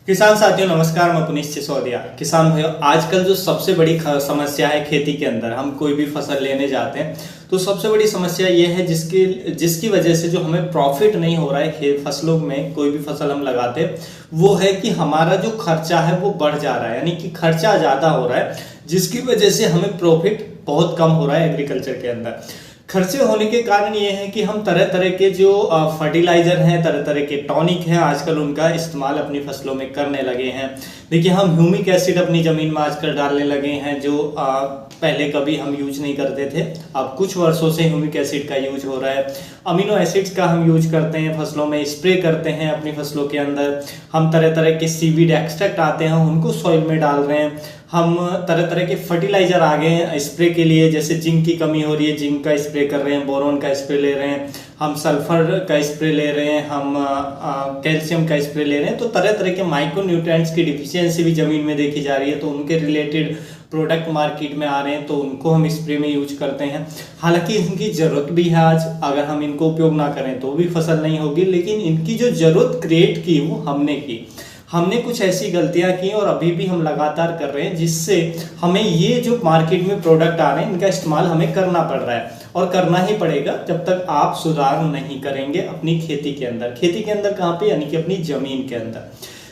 किसान साथियों नमस्कार। मैं पुनीश सिसोदिया। किसान भाइयों, आजकल जो सबसे बड़ी समस्या है खेती के अंदर, हम कोई भी फसल लेने जाते हैं तो सबसे बड़ी समस्या ये है जिसकी वजह से जो हमें प्रॉफिट नहीं हो रहा है फसलों में, कोई भी फसल हम लगाते हैं, वो है कि हमारा जो खर्चा है वो बढ़ जा रहा है, यानी कि खर्चा ज़्यादा हो रहा है, जिसकी वजह से हमें प्रॉफिट बहुत कम हो रहा है एग्रीकल्चर के अंदर। खर्चे होने के कारण ये है कि हम तरह तरह के जो फर्टिलाइजर हैं, तरह तरह के टॉनिक हैं, आजकल उनका इस्तेमाल अपनी फसलों में करने लगे हैं। देखिए, हम ह्यूमिक एसिड अपनी ज़मीन में आजकल डालने लगे हैं, जो पहले कभी हम यूज नहीं करते थे। अब कुछ वर्षों से ह्यूमिक एसिड का यूज हो रहा है। अमीनो एसिड्स का हम यूज करते हैं, फसलों में स्प्रे करते हैं अपनी फसलों के अंदर। हम तरह तरह के सीवीड एक्सट्रैक्ट आते हैं, उनको सॉइल में डाल रहे हैं। हम तरह तरह के फर्टिलाइजर आ गए हैं स्प्रे के लिए, जैसे जिंक की कमी हो रही है, जिंक का स्प्रे कर रहे हैं, बोरोन का स्प्रे ले रहे हैं, हम सल्फर का स्प्रे ले रहे हैं, हम कैल्शियम का स्प्रे ले रहे हैं। तो तरह तरह के माइक्रो न्यूट्रिएंट्स की डिफिशियंसी भी जमीन में देखी जा रही है, तो उनके रिलेटेड प्रोडक्ट मार्केट में आ रहे हैं, तो उनको हम स्प्रे में यूज करते हैं। हालांकि इनकी ज़रूरत भी है आज, अगर हम इनको उपयोग ना करें तो भी फसल नहीं होगी, लेकिन इनकी जो ज़रूरत क्रिएट की वो हमने की। हमने कुछ ऐसी गलतियां की और अभी भी हम लगातार कर रहे हैं, जिससे हमें ये जो मार्केट में प्रोडक्ट आ रहे हैं इनका इस्तेमाल हमें करना पड़ रहा है, और करना ही पड़ेगा जब तक आप सुधार नहीं करेंगे अपनी खेती के अंदर। खेती के अंदर कहाँ पे, यानी कि अपनी जमीन के अंदर।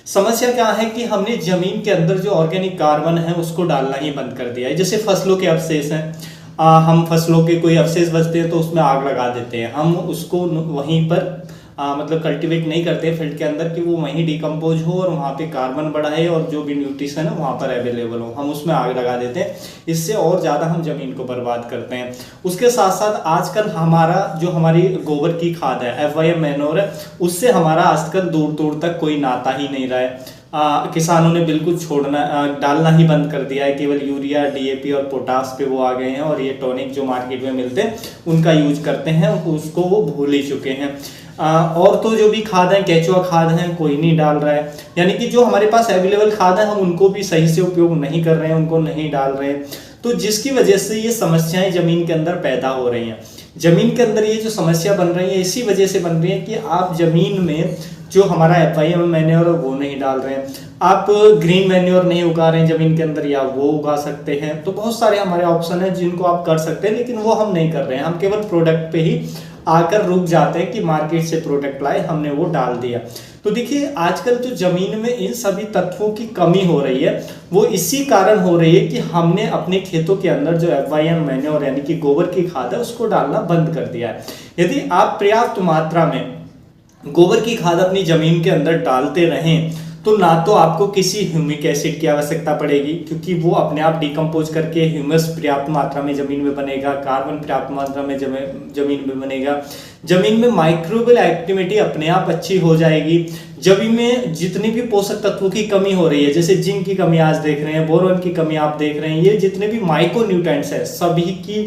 समस्या क्या है कि हमने जमीन के अंदर जो ऑर्गेनिक कार्बन है उसको डालना ही बंद कर दिया है। जैसे फसलों के अवशेष हैं, हम फसलों के कोई अवशेष बचते हैं तो उसमें आग लगा देते हैं, हम उसको वहीं पर मतलब कल्टीवेट नहीं करते फील्ड के अंदर कि वो वहीं डिकम्पोज हो और वहाँ पे कार्बन बढ़ा है और जो भी न्यूट्रिशन है वहाँ पर अवेलेबल हो, हम उसमें आग लगा देते हैं। इससे और ज़्यादा हम ज़मीन को बर्बाद करते हैं। उसके साथ साथ आजकल हमारी गोबर की खाद है, FYM मैन्योर है, उससे हमारा आजकल दूर दूर तक कोई नाता ही नहीं रहा है। किसानों ने बिल्कुल डालना ही बंद कर दिया है। केवल यूरिया, DAP और पोटास पे वो आ गए हैं, और ये टॉनिक जो मार्केट में मिलते हैं उनका यूज करते हैं, उसको वो भूल ही चुके हैं। और तो जो भी खाद है, केचुआ खाद है, कोई नहीं डाल रहा है। यानी कि जो हमारे पास अवेलेबल खाद है हम उनको भी सही से उपयोग नहीं कर रहे हैं, उनको नहीं डाल रहे हैं, तो जिसकी वजह से ये समस्याएं जमीन के अंदर पैदा हो रही हैं। जमीन के अंदर ये जो समस्या बन रही है इसी वजह से बन रही है कि आप जमीन में जो हमारा FYM मैन्योर है वो नहीं डाल रहे हैं, आप ग्रीन मैन्योर नहीं उगा रहे हैं जमीन के अंदर, या वो उगा सकते हैं। तो बहुत सारे हमारे ऑप्शन हैं जिनको आप कर सकते हैं, लेकिन वो हम नहीं कर रहे हैं। हम केवल प्रोडक्ट पे ही आकर रुक जाते हैं कि मार्केट से प्रोडक्ट लाए, हमने वो डाल दिया। तो देखिए, आजकल जो जमीन में इन सभी तत्वों की कमी हो रही है वो इसी कारण हो रही है कि हमने अपने खेतों के अंदर जो FYM मैन्योर यानी कि गोबर की खाद है उसको डालना बंद कर दिया है। यदि आप पर्याप्त मात्रा में गोबर की खाद अपनी जमीन के अंदर डालते रहें तो ना तो आपको किसी ह्यूमिक एसिड की आवश्यकता पड़ेगी, क्योंकि वो अपने आप डिकम्पोज करके ह्यूमस पर्याप्त मात्रा में जमीन में बनेगा, कार्बन पर्याप्त मात्रा में जमीन में बनेगा, जमीन में माइक्रोबियल एक्टिविटी अपने आप अच्छी हो जाएगी। जमीन में जितनी भी पोषक तत्वों की कमी हो रही है, जैसे जिंक की कमी आज देख रहे हैं, बोरोन की कमी आप देख रहे हैं, ये जितने भी माइक्रो न्यूट्रिएंट्स है सभी की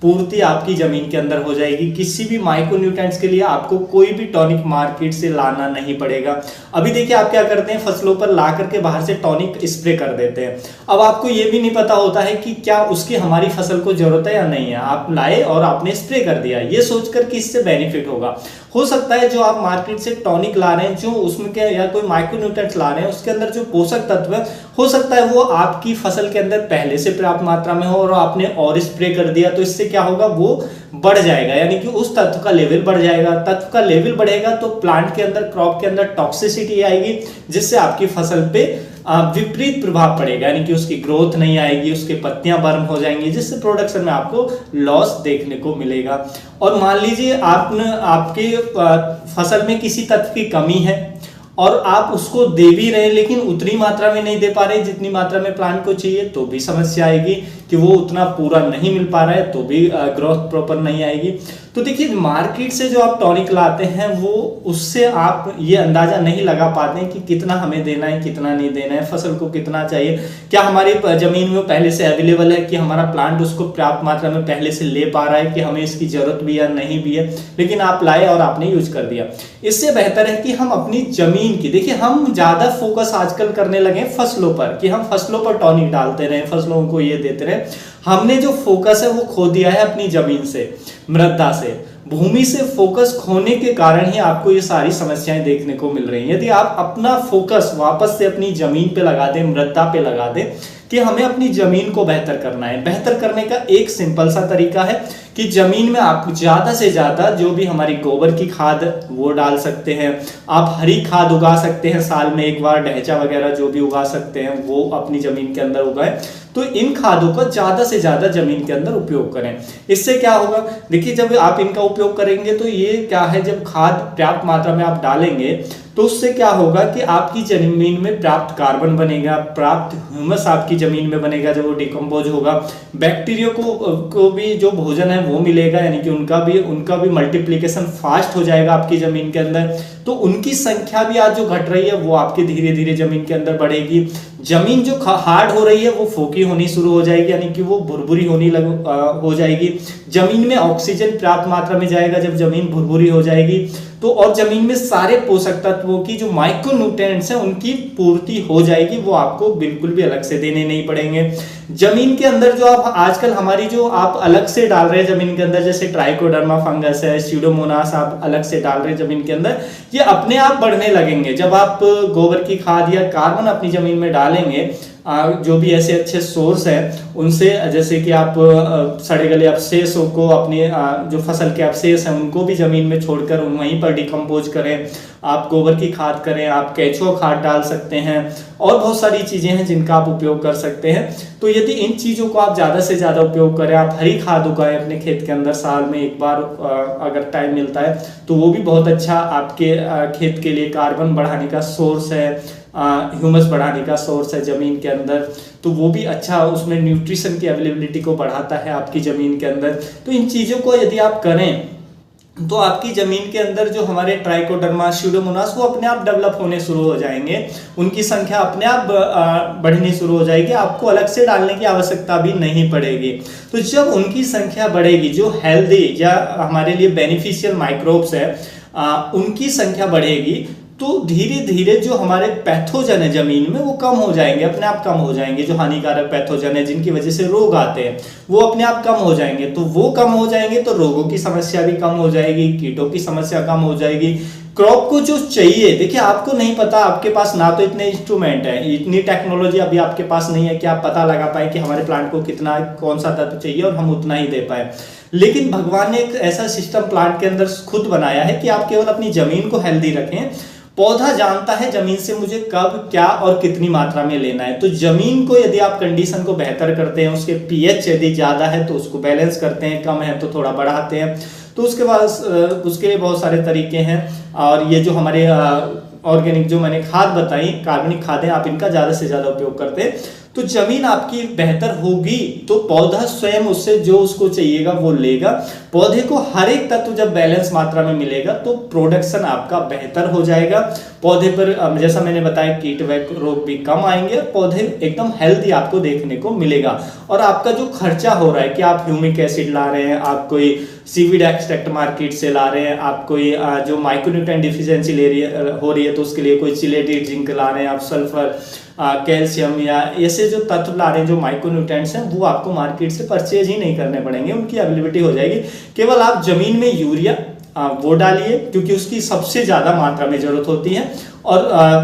पूर्ति आपकी जमीन के अंदर हो जाएगी। किसी भी माइक्रो न्यूट्रिएंट्स के लिए आपको कोई भी टॉनिक मार्केट से लाना नहीं पड़ेगा। अभी देखिए, आप क्या करते हैं, फसलों पर ला करके बाहर से टॉनिक स्प्रे कर देते हैं। अब आपको ये भी नहीं पता होता है कि क्या उसकी हमारी फसल को जरूरत है या नहीं है, आप लाए और आपने स्प्रे कर दिया, ये सोचकर कि इससे बेनिफिट होगा। हो सकता है जो आप मार्केट से टॉनिक ला रहे हैं, जो उसमें के या कोई माइक्रो न्यूट्रिएंट्स ला रहे हैं, उसके अंदर जो पोषक तत्व है हो सकता है वो आपकी फसल के अंदर पहले से पर्याप्त मात्रा में हो और आपने और स्प्रे कर दिया, तो इससे क्या होगा, वो बढ़ जाएगा, यानी कि उस तत्व का लेवल बढ़ जाएगा। तत्व का लेवल बढ़ेगा तो प्लांट के अंदर, क्रॉप के अंदर टॉक्सिसिटी आएगी, जिससे आपकी फसल पे विपरीत प्रभाव पड़ेगा, यानी कि उसकी ग्रोथ नहीं आएगी, उसके पत्तियां बर्न हो जाएंगी, जिससे प्रोडक्शन में आपको लॉस देखने को मिलेगा। और मान लीजिए आपके फसल में किसी तत्व की कमी है और आप उसको दे भी रहे हैं, लेकिन उतनी मात्रा में नहीं दे पा रहे जितनी मात्रा में प्लांट को चाहिए, तो भी समस्या आएगी कि वो उतना पूरा नहीं मिल पा रहा है, तो भी ग्रोथ प्रॉपर नहीं आएगी। तो देखिए, मार्केट से जो आप टॉनिक लाते हैं वो उससे आप ये अंदाजा नहीं लगा पाते हैं कि कितना हमें देना है, कितना नहीं देना है, फसल को कितना चाहिए, क्या हमारी जमीन में पहले से अवेलेबल है, कि हमारा प्लांट उसको पर्याप्त मात्रा में पहले से ले पा रहा है, कि हमें इसकी जरूरत भी या नहीं भी है, लेकिन आप लाए और आपने यूज कर दिया। इससे बेहतर है कि हम अपनी जमीन की, देखिए, हम ज्यादा फोकस आजकल करने लगे फसलों पर, कि हम फसलों पर टॉनिक डालते रहे, फसलों को ये देते रहे। हमने जो फोकस है वो खो दिया है अपनी जमीन से, मृदा से। भूमि से फोकस खोने के कारण ही आपको ये सारी समस्याएं देखने को मिल रही हैं। यदि आप अपना फोकस वापस से अपनी जमीन पे लगा दें, मृदा पे लगा दें कि हमें अपनी जमीन को बेहतर करना है, बेहतर करने का एक सिंपल सा तरीका है कि जमीन में आप ज्यादा से ज्यादा जो भी हमारी गोबर की खाद वो डाल सकते हैं, आप हरी खाद उगा सकते हैं, साल में एक बार ढैंचा वगैरह जो भी उगा सकते हैं वो अपनी जमीन के अंदर उगाएं। तो इन खादों का ज्यादा से ज्यादा जमीन के अंदर उपयोग करें। इससे क्या होगा, देखिए जब आप इनका उपयोग करेंगे तो ये क्या है, जब खाद पर्याप्त मात्रा में आप डालेंगे तो उससे क्या होगा कि आपकी जमीन में पर्याप्त कार्बन बनेगा, पर्याप्त ह्यूमस आपकी जमीन में बनेगा। जब वो डिकम्पोज होगा, बैक्टीरिया को भी जो भोजन है वो मिलेगा, यानी कि उनका भी मल्टीप्लिकेशन फास्ट हो जाएगा आपकी जमीन के अंदर। तो उनकी संख्या भी आज जो घट रही है वो आपकी धीरे धीरे जमीन के अंदर बढ़ेगी। जमीन जो हार्ड हो रही है वो फोकी होनी शुरू हो जाएगी, यानी कि वो भुरभुरी हो जाएगी। जमीन में ऑक्सीजन पर्याप्त मात्रा में जाएगा जब जमीन भुरभुरी हो जाएगी तो, और जमीन में सारे पोषक तत्वों की जो माइक्रोन्यूट्रिएंट्स हैं उनकी पूर्ति हो जाएगी, वो आपको बिल्कुल भी अलग से देने नहीं पड़ेंगे। जमीन के अंदर जो आप आजकल हमारी जो आप अलग से डाल रहे हैं जमीन के अंदर, जैसे ट्राइकोडर्मा फंगस है, स्यूडोमोनास आप अलग से डाल रहे हैं जमीन के अंदर, ये अपने आप बढ़ने लगेंगे जब आप गोबर की खाद या कार्बन अपनी जमीन में डालेंगे। जो भी ऐसे अच्छे सोर्स है उनसे, जैसे कि आप सड़े गले अवशेषों को, अपने जो फसल के अवशेष हैं उनको भी जमीन में छोड़कर वहीं पर डिकम्पोज करें, आप गोबर की खाद करें, आप केचुआ खाद डाल सकते हैं, और बहुत सारी चीजें हैं जिनका आप उपयोग कर सकते हैं। तो यदि इन चीजों को आप ज्यादा से ज्यादा उपयोग करें, आप हरी खाद उगाएं अपने खेत के अंदर, साल में एक बार अगर टाइम मिलता है तो वो भी बहुत अच्छा आपके खेत के लिए कार्बन बढ़ाने का सोर्स है, ह्यूमस बढ़ाने का सोर्स है जमीन के अंदर। तो वो भी अच्छा उसमें न्यूट्रिशन की अवेलेबिलिटी को बढ़ाता है आपकी जमीन के अंदर। तो इन चीजों को यदि आप करें तो आपकी जमीन के अंदर जो हमारे ट्राइकोडर्मा, स्यूडोमोनास वो अपने आप डेवलप होने शुरू हो जाएंगे, उनकी संख्या अपने आप बढ़नी शुरू हो जाएगी, आपको अलग से डालने की आवश्यकता भी नहीं पड़ेगी। तो जब उनकी संख्या बढ़ेगी, जो हेल्दी या हमारे लिए बेनिफिशियल माइक्रोब्स है उनकी संख्या बढ़ेगी, तो धीरे धीरे जो हमारे पैथोजन है जमीन में वो कम हो जाएंगे, अपने आप कम हो जाएंगे। जो हानिकारक पैथोजन है जिनकी वजह से रोग आते हैं वो अपने आप कम हो जाएंगे। तो वो कम हो जाएंगे तो रोगों की समस्या भी कम हो जाएगी, कीटों की समस्या कम हो जाएगी। क्रॉप को जो चाहिए, देखिए आपको नहीं पता, आपके पास ना तो इतने इंस्ट्रूमेंट है, इतनी टेक्नोलॉजी अभी आपके पास नहीं है कि आप पता लगा पाए कि हमारे प्लांट को कितना कौन सा तत्व चाहिए और हम उतना ही दे पाए। लेकिन भगवान ने एक ऐसा सिस्टम प्लांट के अंदर खुद बनाया है कि आप केवल अपनी जमीन को हेल्दी रखें। पौधा जानता है जमीन से मुझे कब क्या और कितनी मात्रा में लेना है। तो जमीन को यदि आप कंडीशन को बेहतर करते हैं, उसके पीएच यदि ज्यादा है तो उसको बैलेंस करते हैं, कम है तो थोड़ा बढ़ाते हैं। तो उसके बाद उसके लिए बहुत सारे तरीके हैं। और ये जो हमारे ऑर्गेनिक जो मैंने खाद बताई, कार्बनिक खादें, आप इनका ज्यादा से ज्यादा उपयोग करते हैं तो जमीन आपकी बेहतर होगी। तो पौधा स्वयं उससे जो उसको चाहिएगा वो लेगा। पौधे को हर एक तत्व जब बैलेंस मात्रा में मिलेगा तो प्रोडक्शन आपका बेहतर हो जाएगा। पौधे पर जैसा मैंने बताया कीट व रोग भी कम आएंगे, पौधे एकदम हेल्दी आपको देखने को मिलेगा। और आपका जो खर्चा हो रहा है कि आप ह्यूमिक एसिड ला रहे हैं, आप कोई सीवीड एक्सट्रैक्ट मार्केट से ला रहे हैं, आप कोई जो माइक्रोन्यूट्रिएंट डिफिशियंसी हो रही है तो उसके लिए कोई चिलेटेड जिंक ला रहे हैं, आप सल्फर, कैल्शियम या ऐसे जो तत्व ला रहे हैं जो माइक्रोन्यूट्रिएंट्स हैं, वो आपको मार्केट से परचेज ही नहीं करने पड़ेंगे, उनकी अवेलेबिलिटी हो जाएगी। केवल आप जमीन में यूरिया वो डालिए क्योंकि उसकी सबसे ज्यादा मात्रा में जरूरत होती है, और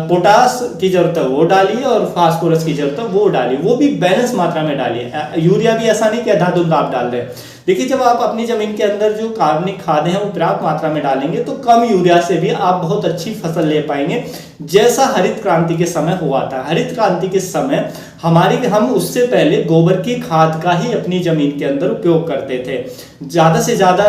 पोटास की जरूरत है वो डालिए, और फास्फोरस की जरूरत है वो डालिए, वो भी बैलेंस मात्रा में डालिए। यूरिया भी ऐसा नहीं कि अंधाधुंध आप डाल रहे हैं। देखिए जब आप अपनी जमीन के अंदर जो कार्बनिक खादें हैं वो पर्याप्त मात्रा में डालेंगे तो कम यूरिया से भी आप बहुत अच्छी फसल ले पाएंगे, जैसा हरित क्रांति के समय हुआ था। हरित क्रांति के समय हम उससे पहले गोबर की खाद का ही अपनी जमीन के अंदर उपयोग करते थे। ज्यादा से ज्यादा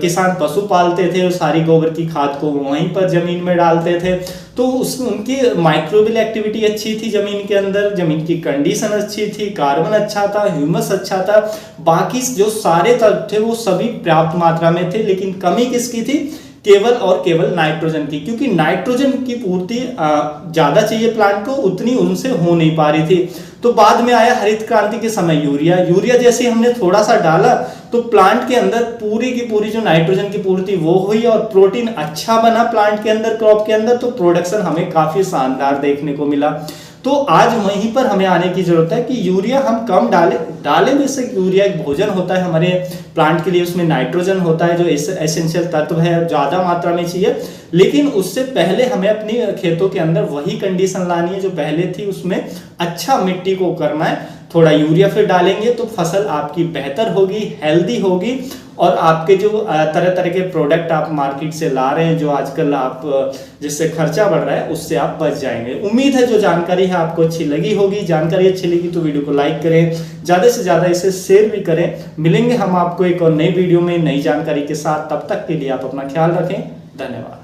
किसान पशु पालते थे और सारी गोबर की खाद को वहीं पर जमीन में डालते थे। तो उनकी माइक्रोबियल एक्टिविटी अच्छी थी जमीन के अंदर, जमीन की कंडीशन अच्छी थी, कार्बन अच्छा था, ह्यूमस अच्छा था, बाकी जो सारे तत्व थे वो सभी पर्याप्त मात्रा में थे। लेकिन कमी किसकी थी? केवल और केवल नाइट्रोजन की, क्योंकि नाइट्रोजन की पूर्ति ज्यादा चाहिए प्लांट को, उतनी उनसे हो नहीं पा रही थी। तो बाद में आया हरित क्रांति के समय यूरिया जैसे हमने थोड़ा सा डाला तो प्लांट के अंदर पूरी की पूरी जो नाइट्रोजन की पूर्ति वो हुई और प्रोटीन अच्छा बना प्लांट के अंदर, क्रॉप के अंदर, तो प्रोडक्शन हमें काफी शानदार देखने को मिला। तो आज वहीं पर हमें आने की जरूरत है कि यूरिया हम कम डालें बेशक यूरिया एक भोजन होता है हमारे प्लांट के लिए, उसमें नाइट्रोजन होता है जो एसेंशियल तत्व है, ज्यादा मात्रा में चाहिए, लेकिन उससे पहले हमें अपनी खेतों के अंदर वही कंडीशन लानी है जो पहले थी, उसमें अच्छा मिट्टी को करना है। थोड़ा यूरिया फिर डालेंगे तो फसल आपकी बेहतर होगी, हेल्दी होगी, और आपके जो तरह तरह के प्रोडक्ट आप मार्केट से ला रहे हैं, जो आजकल आप जिससे खर्चा बढ़ रहा है, उससे आप बच जाएंगे। उम्मीद है जो जानकारी है आपको अच्छी लगी होगी। जानकारी अच्छी लगी तो वीडियो को लाइक करें, ज्यादा से ज्यादा इसे शेयर भी करें। मिलेंगे हम आपको एक और नई वीडियो में नई जानकारी के साथ, तब तक के लिए आप अपना ख्याल रखें। धन्यवाद।